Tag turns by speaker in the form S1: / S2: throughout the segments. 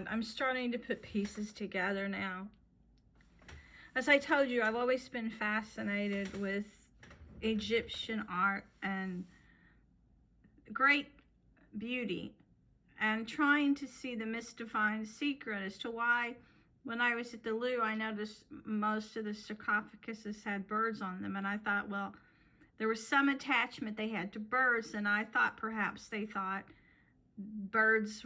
S1: God, I'm starting to put pieces together now. As I told you, I've always been fascinated with Egyptian art and great beauty, and trying to see the mystifying secret as to why, when I was at the Louvre, I noticed most of the sarcophaguses had birds on them, and I thought, well, there was some attachment they had to birds, and I thought perhaps they thought birds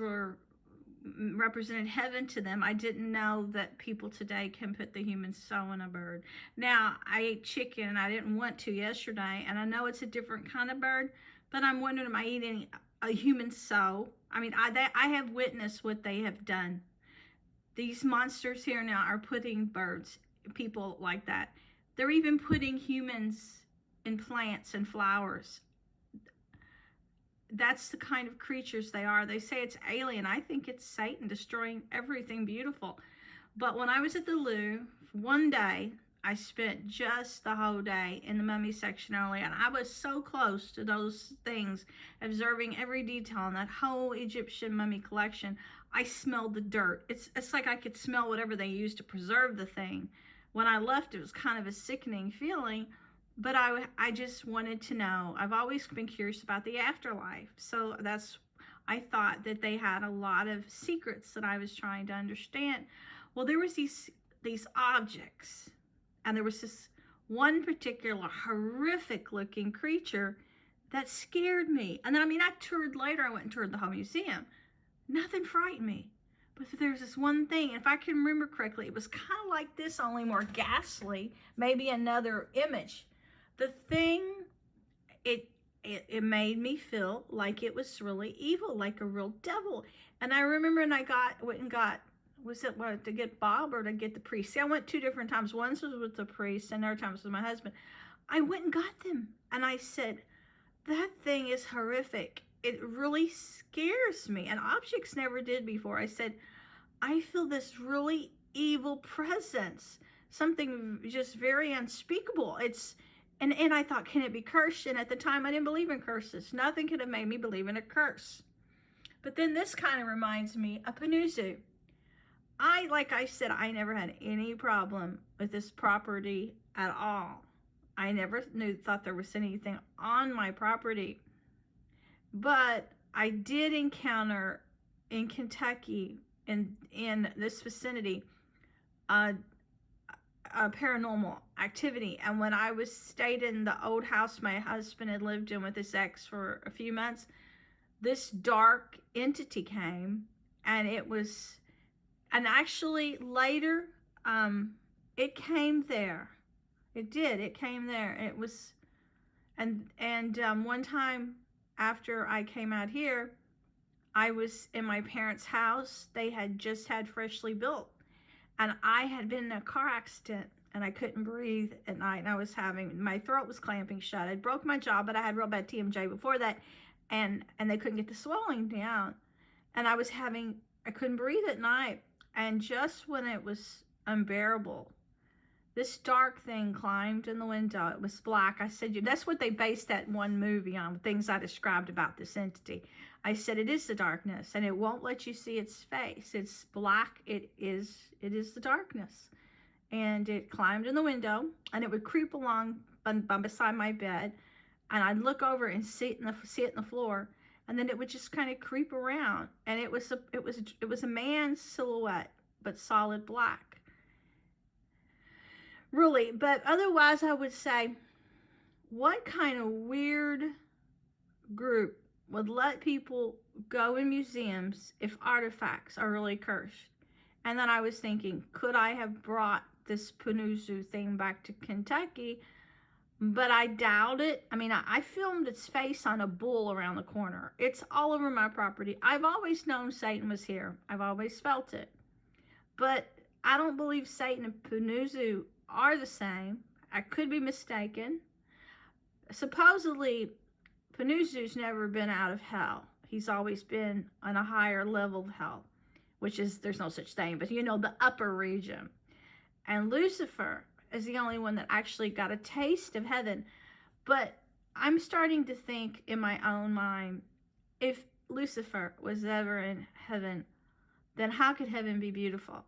S1: represented heaven to them. I didn't know that people today can put the human soul in a bird. Now, I ate chicken and I didn't want to yesterday, and I know it's a different kind of bird, but I'm wondering, am I eating a human soul? I mean, I have witnessed what they have done. These monsters here now are putting birds, people like that. They're even putting humans in plants and flowers. That's the kind of creatures they are. They say it's alien. I think it's Satan destroying everything beautiful. But when I was at the Louvre, one day, I spent just the whole day in the mummy section only, and I was so close to those things, observing every detail in that whole Egyptian mummy collection. I smelled the dirt. It's like I could smell whatever they used to preserve the thing. When I left, it was kind of a sickening feeling, but I just wanted to know. I've always been curious about the afterlife, so I thought that they had a lot of secrets that I was trying to understand. Well, there was these objects, and there was this one particular horrific looking creature that scared me. And then, I mean, I went and toured the whole museum. Nothing frightened me. But there's this one thing, if I can remember correctly, it was kind of like this, only more ghastly, maybe another image. The thing, it made me feel like it was really evil, like a real devil. And I remember, and went and got, was it what, to get Bob or to get the priest? See, I went 2 different times. Once was with the priest, and other times with my husband. I went and got them, and I said, that thing is horrific. It really scares me, and objects never did before. I said, I feel this really evil presence, something just very unspeakable. And I thought, can it be cursed? And at the time, I didn't believe in curses. Nothing could have made me believe in a curse. But then this kind of reminds me of Panuzu. Like I said, I never had any problem with this property at all. I never thought there was anything on my property. But I did encounter in Kentucky, in this vicinity, a paranormal activity. And when I stayed in the old house my husband had lived in with his ex for a few months, this dark entity came, and actually later, it came there. It came there. It was, and one time after I came out here, I was in my parents' house. They had just had freshly built. And I had been in a car accident, and I couldn't breathe at night. And my throat was clamping shut. I broke my jaw, but I had real bad TMJ before that. And they couldn't get the swelling down. And I couldn't breathe at night. And just when it was unbearable, this dark thing climbed in the window. It was black. I said, that's what they based that one movie on, things I described about this entity. I said, it is the darkness, and it won't let you see its face. It's black. It is the darkness. And it climbed in the window, and it would creep along beside my bed, and I'd look over and see it in the floor, and then it would just kind of creep around. And it was a man's silhouette, but solid black. Really, but otherwise I would say, what kind of weird group would let people go in museums if artifacts are really cursed? And then I was thinking, could I have brought this Panuzu thing back to Kentucky? But I doubt it. I mean, I filmed its face on a bull around the corner. It's all over my property. I've always known Satan was here. I've always felt it. But I don't believe Satan and Panuzu are the same. I could be mistaken. Supposedly, Panuzu's never been out of hell. He's always been on a higher level of hell, which is, there's no such thing, but the upper region. And Lucifer is the only one that actually got a taste of heaven. But I'm starting to think in my own mind, if Lucifer was ever in heaven, then how could heaven be beautiful?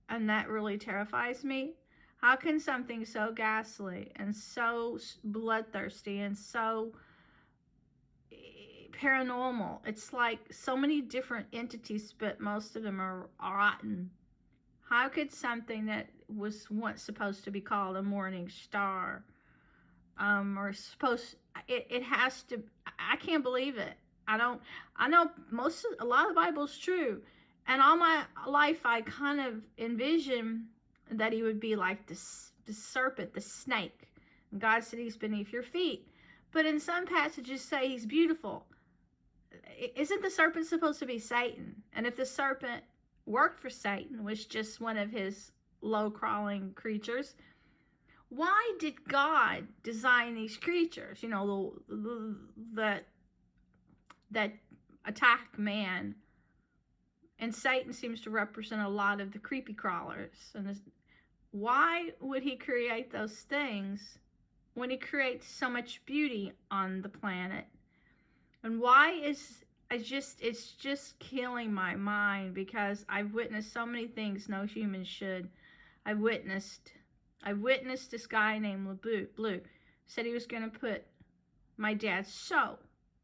S1: And that really terrifies me. How can something so ghastly and so bloodthirsty and so paranormal, it's like so many different entities, but most of them are rotten. How could something that was once supposed to be called a morning star, or supposed, it has to, I can't believe it. I don't, I know a lot of the Bible's true. And all my life, I kind of envision that he would be like the serpent, the snake. And God said he's beneath your feet. But in some passages say he's beautiful. Isn't the serpent supposed to be Satan? And if the serpent worked for Satan, was just one of his low crawling creatures, why did God design these creatures? You know, that attack man. And Satan seems to represent a lot of the creepy crawlers. And why would he create those things when he creates so much beauty on the planet? And why is it's just killing my mind, because I've witnessed so many things no human should. I've witnessed this guy named Blue said he was going to put my dad's soul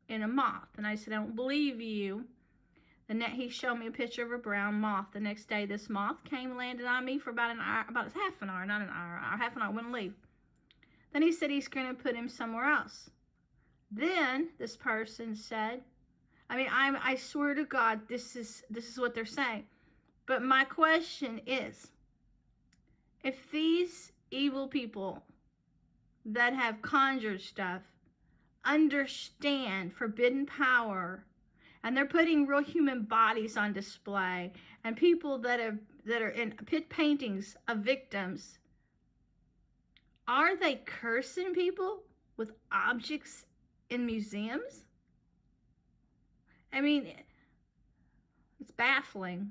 S1: in a moth, and I said, I don't believe you. And he showed me a picture of a brown moth. The next day, this moth came, landed on me for about an hour, about half an hour, not an hour, half an hour, wouldn't leave. Then he said he's going to put him somewhere else. Then this person said, I swear to God, this is what they're saying. But my question is, if these evil people that have conjured stuff understand forbidden power, and they're putting real human bodies on display, and people that are in pit paintings of victims, are they cursing people with objects in museums? I mean, it's baffling.